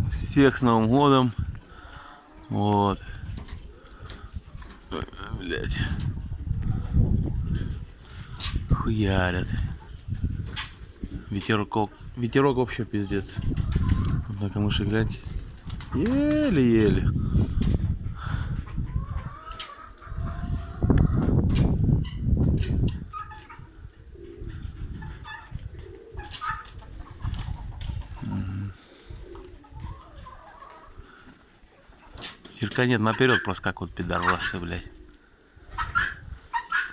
Всех с Новым годом. Вот. Блять. Хуярят. Ветерок вообще пиздец. Вот на камыши гляньте. Еле-еле. Ветерка нет, наперед проскакивают пидорасы, блядь.